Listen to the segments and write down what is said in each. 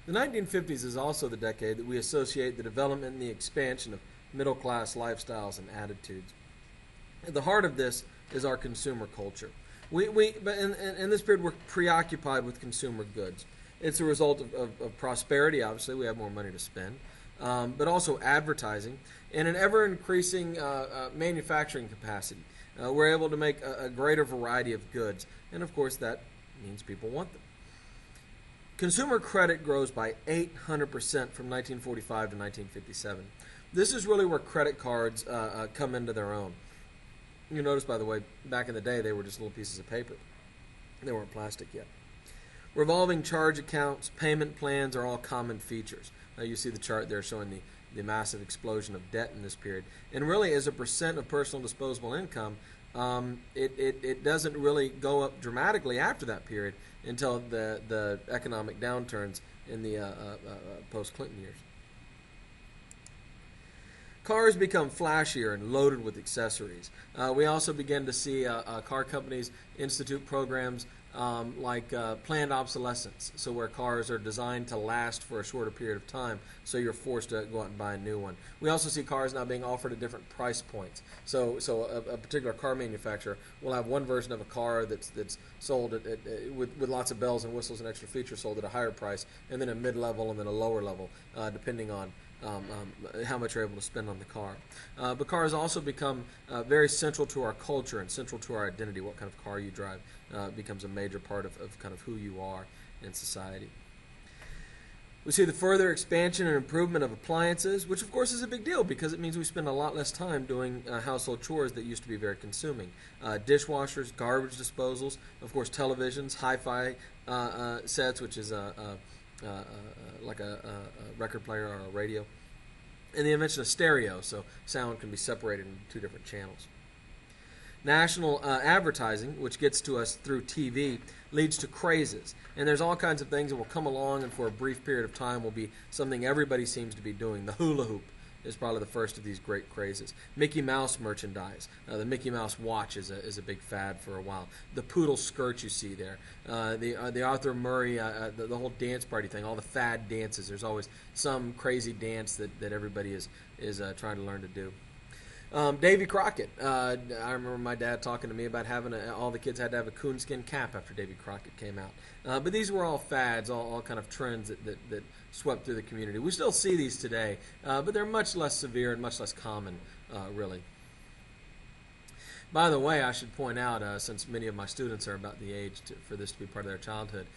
The 1950s is also the decade that we associate the development and the expansion of middle-class lifestyles and attitudes. At the heart of this is our consumer culture. But in this period, we're preoccupied with consumer goods. It's a result of prosperity, obviously. We have more money to spend, but also advertising and an ever-increasing manufacturing capacity. We're able to make a greater variety of goods, and of course, that means people want them. Consumer credit grows by 800% from 1945 to 1957. This is really where credit cards come into their own. You notice, by the way, back in the day, they were just little pieces of paper. They weren't plastic yet. Revolving charge accounts, payment plans are all common features. You see the chart there showing the massive explosion of debt in this period. And really, as a percent of personal disposable income, it doesn't really go up dramatically after that period until the economic downturns in the post-Clinton years. Cars become flashier and loaded with accessories. We also begin to see car companies institute programs like planned obsolescence, so where cars are designed to last for a shorter period of time, so you're forced to go out and buy a new one. We also see cars now being offered at different price points. So a particular car manufacturer will have one version of a car that's sold with lots of bells and whistles and extra features sold at a higher price, and then a mid-level and then a lower level, depending on how much you're able to spend on the car. But cars also become very central to our culture and central to our identity. What kind of car you drive becomes a major part of kind of who you are in society. We see the further expansion and improvement of appliances, which of course is a big deal because it means we spend a lot less time doing household chores that used to be very consuming. Dishwashers, garbage disposals, of course televisions, hi-fi sets, which is like a record player or a radio, and the invention of stereo, so sound can be separated into two different channels. National advertising, which gets to us through TV, leads to crazes. And there's all kinds of things that will come along and for a brief period of time will be something everybody seems to be doing. The hula hoop is probably the first of these great crazes. Mickey Mouse merchandise. The Mickey Mouse watch is a big fad for a while. The poodle skirt you see there. The Arthur Murray, the whole dance party thing, all the fad dances. There's always some crazy dance that everybody is trying to learn to do. Davy Crockett. I remember my dad talking to me about having all the kids had to have a coonskin cap after Davy Crockett came out. But these were all fads, all kind of trends that swept through the community. We still see these today, but they're much less severe and much less common, really. By the way, I should point out, since many of my students are about the age for this to be part of their childhood,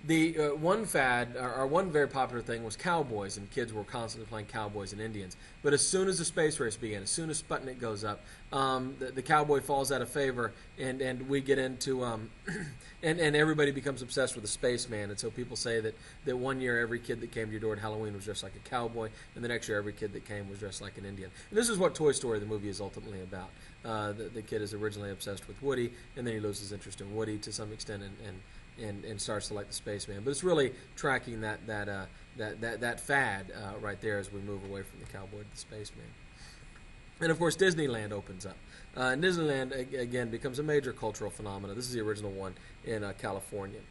the one fad, or one very popular thing, was cowboys, and kids were constantly playing cowboys and Indians. But as soon as the space race began, as soon as Sputnik goes up, the cowboy falls out of favor, and we get into, and everybody becomes obsessed with the spaceman. And so people say that one year every kid that came to your door at Halloween was dressed like a cowboy, and the next year every kid that came was dressed like an Indian. And this is what Toy Story, the movie, is ultimately about. The kid is originally obsessed with Woody, and then he loses interest in Woody to some extent, and starts to like the spaceman. But it's really tracking that fad right there as we move away from the cowboy to the spaceman. And of course, Disneyland opens up. And Disneyland, again, becomes a major cultural phenomenon. This is the original one in California.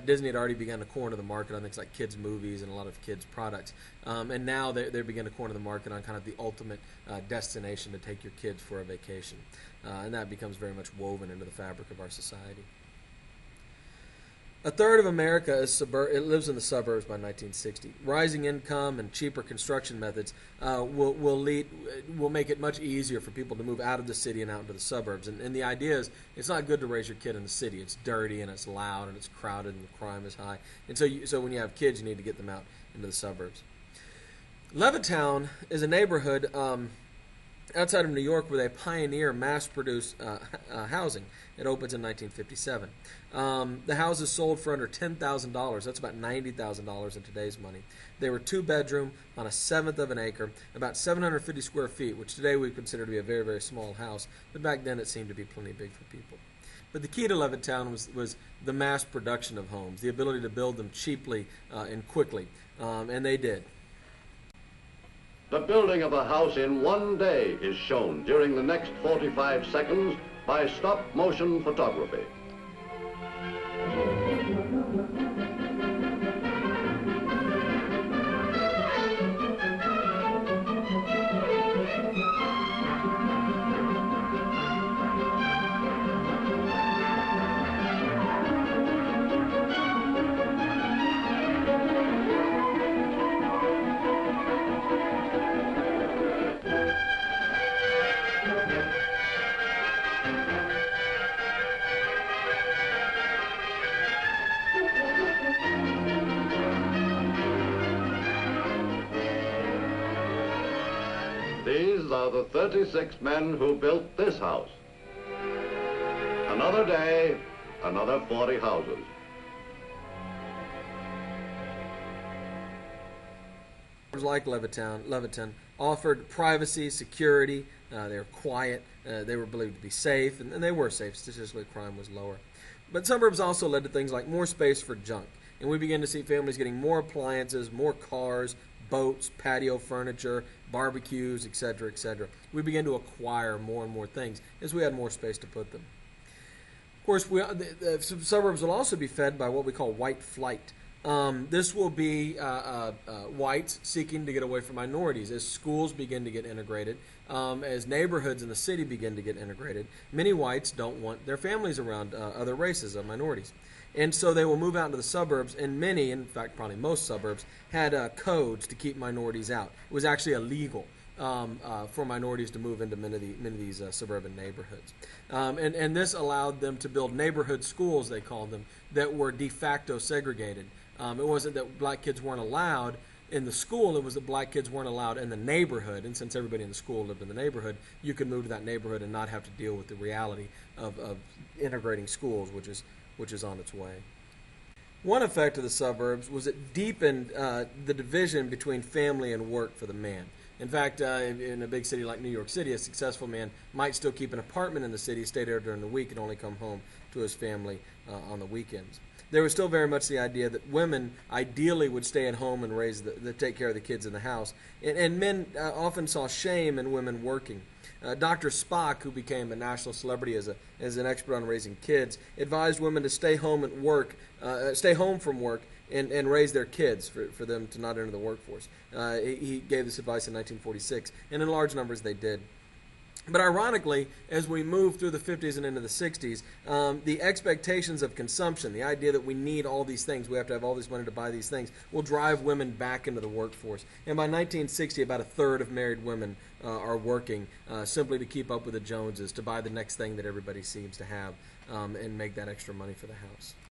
Disney had already begun to corner the market on things like kids' movies and a lot of kids' products. And now they're beginning to corner the market on kind of the ultimate destination to take your kids for a vacation. And that becomes very much woven into the fabric of our society. A third of America lives in the suburbs by 1960. Rising income and cheaper construction methods will make it much easier for people to move out of the city and out into the suburbs. And the idea is it's not good to raise your kid in the city. It's dirty and it's loud and it's crowded and the crime is high. And so when you have kids, you need to get them out into the suburbs. Levittown is a neighborhood outside of New York where they pioneer mass-produced housing. It opens in 1957. The houses sold for under $10,000. That's about $90,000 in today's money. They were two-bedroom on a seventh of an acre, about 750 square feet, which today we consider to be a very, very small house. But back then it seemed to be plenty big for people. But the key to Levittown was the mass production of homes, the ability to build them cheaply and quickly. And they did. The building of a house in one day is shown during the next 45 seconds by stop-motion photography. These are the 36 men who built this house. Another day, another 40 houses. Like Levittown offered privacy, security. They were quiet. They were believed to be safe, and they were safe. Statistically, crime was lower. But suburbs also led to things like more space for junk. And we began to see families getting more appliances, more cars, boats, patio furniture, barbecues, etc., etc. We began to acquire more and more things as we had more space to put them. Of course, the suburbs will also be fed by what we call white flight. This will be whites seeking to get away from minorities as schools begin to get integrated, as neighborhoods in the city begin to get integrated. Many whites don't want their families around other races, minorities. And so they will move out into the suburbs, and many, in fact probably most suburbs, had codes to keep minorities out. It was actually illegal for minorities to move into many of these suburban neighborhoods. And this allowed them to build neighborhood schools, they called them, that were de facto segregated. It wasn't that black kids weren't allowed in the school, it was that black kids weren't allowed in the neighborhood. And since everybody in the school lived in the neighborhood, you could move to that neighborhood and not have to deal with the reality of integrating schools, which is on its way. One effect of the suburbs was it deepened the division between family and work for the man. In fact, in a big city like New York City, a successful man might still keep an apartment in the city, stay there during the week, and only come home to his family on the weekends. There was still very much the idea that women ideally would stay at home and take care of the kids in the house. And men often saw shame in women working. Dr. Spock, who became a national celebrity as an expert on raising kids, advised women to stay home from work and raise their kids for them to not enter the workforce. He gave this advice in 1946, and in large numbers they did. But ironically, as we move through the 50s and into the 60s, the expectations of consumption, the idea that we need all these things, we have to have all this money to buy these things, will drive women back into the workforce. And by 1960, about a third of married women are working simply to keep up with the Joneses, to buy the next thing that everybody seems to have, and make that extra money for the house.